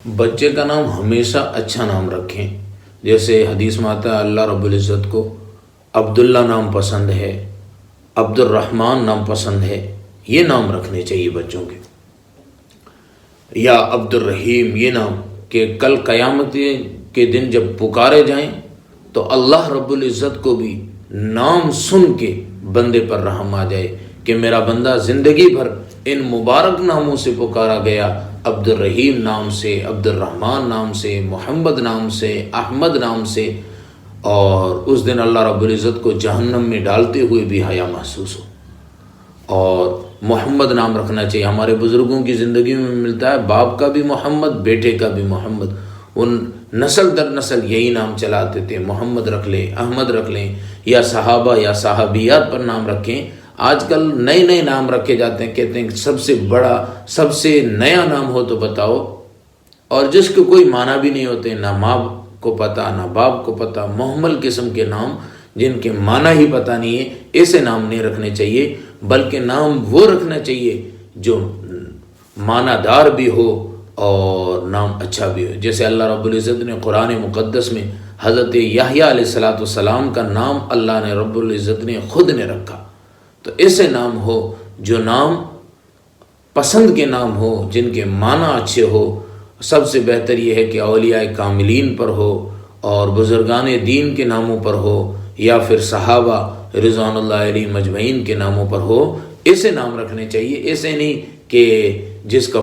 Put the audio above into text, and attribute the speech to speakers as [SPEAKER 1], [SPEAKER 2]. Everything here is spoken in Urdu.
[SPEAKER 1] بچے کا نام ہمیشہ اچھا نام رکھیں۔ جیسے حدیث میں آتا ہے اللہ رب العزت کو عبداللہ نام پسند ہے، عبد الرحمن نام پسند ہے، یہ نام رکھنے چاہیے بچوں کے، یا عبد الرحیم یہ نام، کہ کل قیامت کے دن جب پکارے جائیں تو اللہ رب العزت کو بھی نام سن کے بندے پر رحم آ جائے کہ میرا بندہ زندگی بھر ان مبارک ناموں سے پکارا گیا، عبد الرحیم نام سے، عبد الرحمن نام سے، محمد نام سے، احمد نام سے، اور اس دن اللہ رب العزت کو جہنم میں ڈالتے ہوئے بھی حیا محسوس ہو۔ اور محمد نام رکھنا چاہیے۔ ہمارے بزرگوں کی زندگی میں ملتا ہے باپ کا بھی محمد، بیٹے کا بھی محمد، ان نسل در نسل یہی نام چلاتے تھے، محمد رکھ لیں، احمد رکھ لیں، یا صحابہ یا صحابیات پر نام رکھیں۔ آج کل نئے نئے نام رکھے جاتے ہیں، کہتے ہیں کہ سب سے بڑا سب سے نیا نام ہو تو بتاؤ، اور جس کے کوئی معنی بھی نہیں ہوتے، نہ ماں کو پتہ نہ باپ کو پتہ، محمل قسم کے نام جن کے معنی ہی پتہ نہیں ہے، ایسے نام نہیں رکھنے چاہیے، بلکہ نام وہ رکھنا چاہیے جو معنی دار بھی ہو اور نام اچھا بھی ہو۔ جیسے اللہ رب العزت نے قرآن مقدس میں حضرت یحییٰ علیہ السلام کا نام اللہ نے رب العزت نے خود نے رکھا۔ تو ایسے نام ہو جو نام پسند کے نام ہو، جن کے معنی اچھے ہو۔ سب سے بہتر یہ ہے کہ اولیاء کاملین پر ہو اور بزرگان دین کے ناموں پر ہو، یا پھر صحابہ رضوان اللہ علیہم اجمعین کے ناموں پر ہو۔ ایسے نام رکھنے چاہیے، ایسے نہیں کہ جس کا